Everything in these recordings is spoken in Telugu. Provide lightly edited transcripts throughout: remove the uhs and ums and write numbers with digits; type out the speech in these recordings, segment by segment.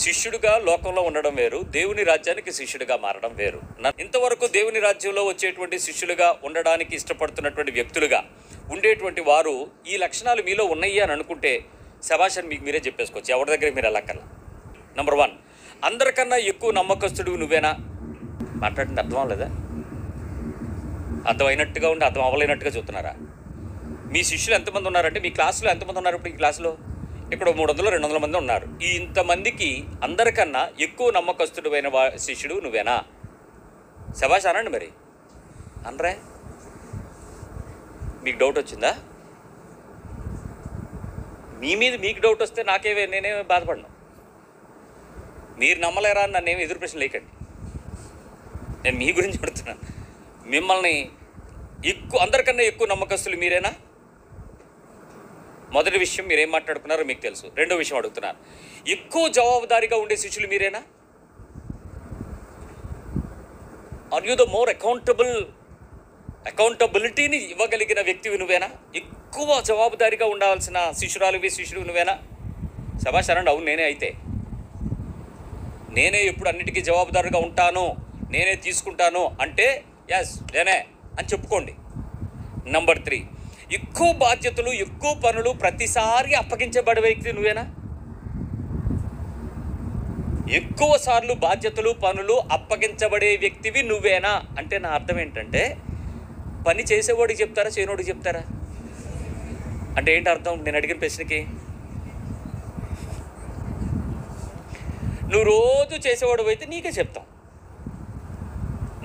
శిష్యుడిగా లోకంలో ఉండడం వేరు, దేవుని రాజ్యానికి శిష్యుడిగా మారడం వేరు. ఇంతవరకు దేవుని రాజ్యంలో వచ్చేటువంటి శిష్యులుగా ఉండడానికి ఇష్టపడుతున్నటువంటి వ్యక్తులుగా ఉండేటువంటి వారు ఈ లక్షణాలు మీలో ఉన్నాయి అని అనుకుంటే శభాష్ మీకు మీరే చెప్పేసుకోవచ్చు, ఎవరి దగ్గర మీరు వెళ్ళక్కర్లా. నెంబర్ 1, అందరికన్నా ఎక్కువ నమ్మకస్తుడు నువ్వేనా? మాట్లాడింది అర్థం అవ్వలేదా? అర్థమైనట్టుగా ఉండి అర్థం అవ్వలేనట్టుగా చూస్తున్నారా? మీ శిష్యులు ఎంతమంది ఉన్నారంటే, మీ క్లాసులో ఎంతమంది ఉన్నారు? ఇప్పుడు ఈ క్లాసులో ఇక్కడ 300-200 మంది ఉన్నారు. ఈ ఇంతమందికి అందరికన్నా ఎక్కువ నమ్మకస్తుడు అయిన శిష్యుడు నువ్వేనా? శభాష్ అనండి మరి, అనరే? మీకు డౌట్ వచ్చిందా? మీ మీద మీకు డౌట్ వస్తే నేనేమి బాధపడను. మీరు నమ్మలేరా అని నన్ను ఏమి ఎదురు ప్రశ్న లేకండి. నేను మీ గురించి అడుగుతున్నాను. మిమ్మల్ని అందరికన్నా ఎక్కువ నమ్మకస్తులు మీరేనా? మొదటి విషయం మీరేం మాట్లాడుకున్నారో మీకు తెలుసు. రెండో విషయం అడుగుతున్నాను, ఎక్కువ జవాబుదారీగా ఉండే శిష్యులు మీరేనా? ఆర్ యూ ద మోర్ అకౌంటబిలిటీని ఇవ్వగలిగిన వ్యక్తివి నువ్వేనా? ఎక్కువ జవాబుదారీగా ఉండాల్సిన శిష్యుడు నువ్వేనా? శభాష్ అనండి. అవును నేనే. అయితే నేనే ఎప్పుడు అన్నిటికీ జవాబుదారుగా ఉంటాను, నేనే తీసుకుంటాను అంటే ఎస్ నేనే అని చెప్పుకోండి. నెంబర్ 3, ఎక్కువ బాధ్యతలు ఎక్కువ పనులు ప్రతిసారి అప్పగించబడే వ్యక్తి నువ్వేనా? ఎక్కువ సార్లు బాధ్యతలు పనులు అప్పగించబడే వ్యక్తివి నువ్వేనా అంటే నా అర్థం ఏంటంటే, పని చేసేవాడికి చెప్తారా చేయనోడికి చెప్తారా అంటే ఏంటి అర్థం? నేను అడిగిన ప్రశ్నకి నువ్వు రోజు చేసేవాడు అయితే నీకే చెప్తాం,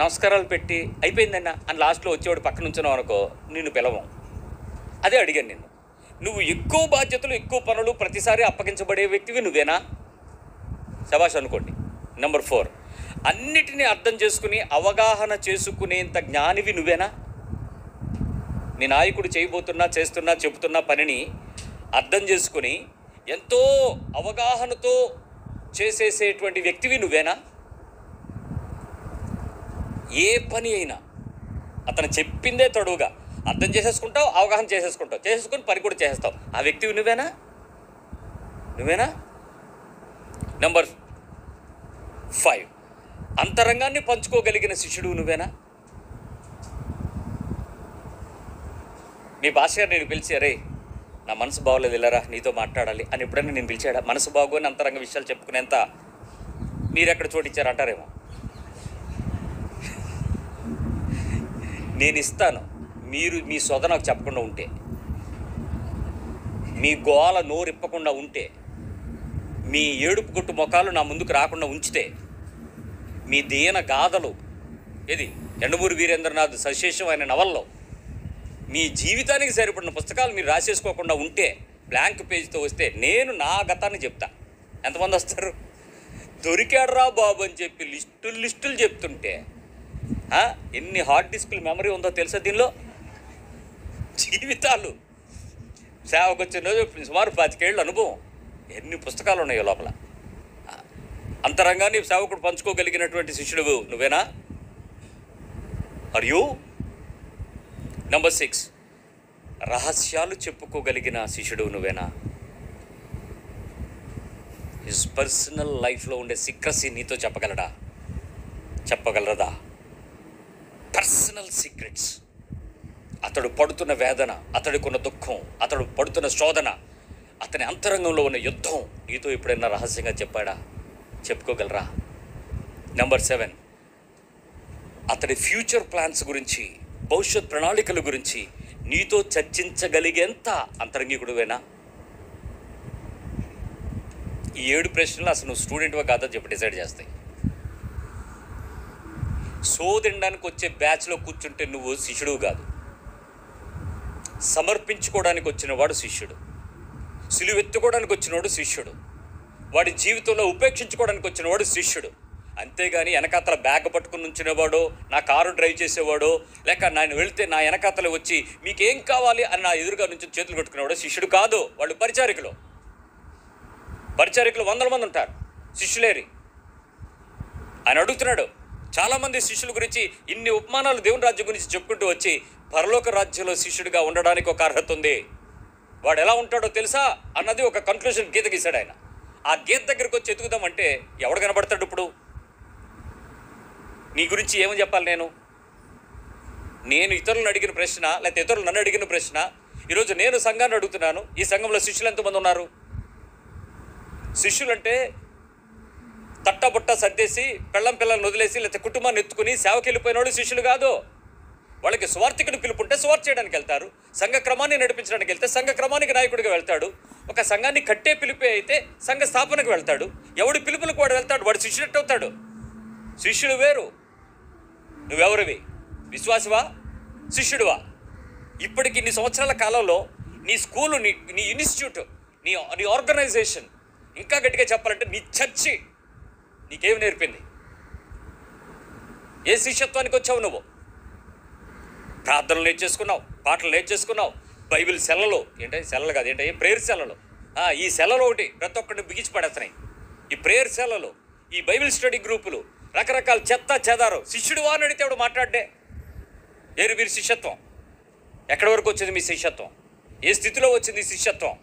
నమస్కారాలు పెట్టి అయిపోయిందన్నా అని లాస్ట్లో వచ్చేవాడు పక్కన ఉంచున్నావు అనుకో, నిన్ను పిలవం. అదే అడిగాను నిన్ను. నువ్వు ఎక్కువ బాధ్యతలు ఎక్కువ పనులు ప్రతిసారి అప్పగించబడే వ్యక్తివి నువ్వేనా? శభాష్ అనుకోండి. నెంబర్ 4, అన్నిటినీ అర్థం చేసుకుని అవగాహన చేసుకునేంత జ్ఞానివి నువ్వేనా? నీ నాయకుడు చేస్తున్నా చెబుతున్న పనిని అర్థం చేసుకుని ఎంతో అవగాహనతో చేసేసేటువంటి వ్యక్తివి నువ్వేనా? ఏ పని అయినా అతను చెప్పిందే తడువుగా అర్థం చేసేసుకుంటావు, అవగాహన చేసేసుకుని పని కూడా చేసేస్తావు. ఆ వ్యక్తివి నువ్వేనా? నెంబర్ 5, అంతరంగాన్ని పంచుకోగలిగిన శిష్యుడు నువ్వేనా? మీ భాష గారు నేను పిలిచి, అరే నా మనసు బాగోలేదు వెళ్ళరా నీతో మాట్లాడాలి అని ఎప్పుడైనా నేను పిలిచాడా? మనసు బాగోని అంతరంగ విషయాలు చెప్పుకునేంత మీరెక్కడ చోటిచ్చారు అంటారేమో. నేను ఇస్తాను, మీరు మీ సొద నాకు చెప్పకుండా ఉంటే, మీ గోల నోరిప్పకుండా ఉంటే, మీ ఏడుపు కొట్టు ముఖాలు నా ముందుకు రాకుండా ఉంచితే, మీ దీన గాథలు యండమూరి వీరేంద్రనాథ్ సశేషం అయిన నవల్లో మీ జీవితానికి సరిపడిన పుస్తకాలు మీరు రాసేసుకోకుండా ఉంటే, బ్లాంక్ పేజీతో వస్తే నేను నా గతాన్ని చెప్తా. ఎంతమంది వస్తారు? దొరికాడరా బాబు అని చెప్పి లిస్టులు చెప్తుంటే ఎన్ని హార్డ్ డిస్కులు మెమరీ ఉందో తెలుసా దీనిలో? జీవితాలు సేవకు వచ్చిన రోజు సుమారు 25 ఏళ్ళ అనుభవం, ఎన్ని పుస్తకాలు ఉన్నాయో లోపల. అంతరంగాన్ని సేవకుడు పంచుకోగలిగినటువంటి శిష్యుడు నువ్వేనా? Are you? నెంబర్ 6, రహస్యాలు చెప్పుకోగలిగిన శిష్యుడు నువ్వేనా? హిస్ పర్సనల్ లైఫ్లో ఉండే సీక్రసీ నీతో చెప్పగలరదా? పర్సనల్ సీక్రెట్స్, అతడు పడుతున్న వేదన, అతడికున్న దుఃఖం, అతడు పడుతున్న శోధన, అతని అంతరంగంలో ఉన్న యుద్ధం నీతో ఎప్పుడైనా రహస్యంగా చెప్పుకోగలరా? నెంబర్ 7, అతడి ఫ్యూచర్ ప్లాన్స్ గురించి, భవిష్యత్ ప్రణాళికల గురించి నీతో చర్చించగలిగేంత అంతరంగికుడువేనా? ఈ 7 ప్రశ్నలు అసలు నువ్వు స్టూడెంట్వా కాదా చెప్పి డిసైడ్ చేస్తాయి. తినడానికి వచ్చే బ్యాచ్లో కూర్చుంటే నువ్వు శిష్యుడు కాదు. సమర్పించుకోవడానికి వచ్చిన వాడు శిష్యుడు, సిలువెత్తుకోవడానికి వచ్చినవాడు శిష్యుడు, వాడి జీవితంలో ఉపేక్షించుకోవడానికి వచ్చినవాడు శిష్యుడు. అంతేగాని వెనకాతల బ్యాగ్ పట్టుకుని ఉంచినవాడో, నా కారు డ్రైవ్ చేసేవాడో, లేక నేను వెళితే నా వెనకాతల వచ్చి మీకేం కావాలి అని నా ఎదురుగా నుంచి చేతులు కట్టుకునేవాడు శిష్యుడు కాదు. వాళ్ళు పరిచారికులు 100 మంది ఉంటారు, శిష్యులేరి. ఆయన అడుగుతున్నాడు, చాలామంది శిష్యుల గురించి ఇన్ని ఉపమానాలు దేవుని రాజ్యం గురించి చెప్పుకుంటూ వచ్చి పరలోక రాజ్యంలో శిష్యుడిగా ఉండడానికి ఒక అర్హత ఉంది, వాడు ఎలా ఉంటాడో తెలుసా అన్నది ఒక కన్క్లూజన్ గీత గీశాడు ఆయన. ఆ గీత దగ్గరికి వచ్చి ఎతుకుదామంటే నీ గురించి ఏమని చెప్పాలి? నేను ఇతరులను అడిగిన ప్రశ్న, లేకపోతే ఇతరులు నన్ను అడిగిన ప్రశ్న, ఈరోజు నేను సంఘాన్ని అడుగుతున్నాను. ఈ సంఘంలో శిష్యులు ఎంతమంది ఉన్నారు? శిష్యులు అంటే తట్టబుట్ట సర్దేసి పిల్లల్ని వదిలేసి లేకపోతే కుటుంబాన్ని ఎత్తుకుని సేవకి వెళ్ళిపోయిన వాళ్ళు శిష్యులు కాదు. వాళ్ళకి స్వార్థికుని పిలుపుంటే స్వార్థ చేయడానికి వెళ్తారు. సంఘ క్రమాన్ని నడిపించడానికి వెళ్తే సంఘ క్రమానికి నాయకుడిగా వెళ్తాడు. ఒక సంఘాన్ని కట్టే పిలిపే అయితే సంఘ స్థాపనకు వెళ్తాడు. ఎవడి పిలుపులకు వాడు వెళ్తాడు, వాడు శిష్యుడు అవుతాడు. శిష్యుడు వేరు. నువ్వెవరివి? విశ్వాసవా, శిష్యుడువా? ఇప్పటికి ఇన్ని సంవత్సరాల కాలంలో నీ స్కూలు, నీ ఇన్స్టిట్యూట్, నీ ఆర్గనైజేషన్, ఇంకా గట్టిగా చెప్పాలంటే నీ చర్చి నీకేమి నేర్పింది? ఏ శిష్యత్వానికి వచ్చావు నువ్వు? ప్రార్థనలు నేర్చేసుకున్నావు, పాటలు నేర్చేసుకున్నావు, బైబిల్ సెలలు, సెలలు కాదు, ప్రేయర్ సెలలు. ఈ సెలలు ఒకటి ప్రతి ఒక్కరిని బిగించి పడేస్తున్నాయి. ఈ ప్రేయర్ సెలలు, ఈ బైబిల్ స్టడీ గ్రూపులు, రకరకాల చెత్త చెదారు. శిష్యుడు అని అడిగితే ఎవడు మాట్లాడే? ఏరు మీరు శిష్యత్వం? ఎక్కడి వరకు వచ్చింది మీ శిష్యత్వం? ఏ స్థితిలో వచ్చింది శిష్యత్వం?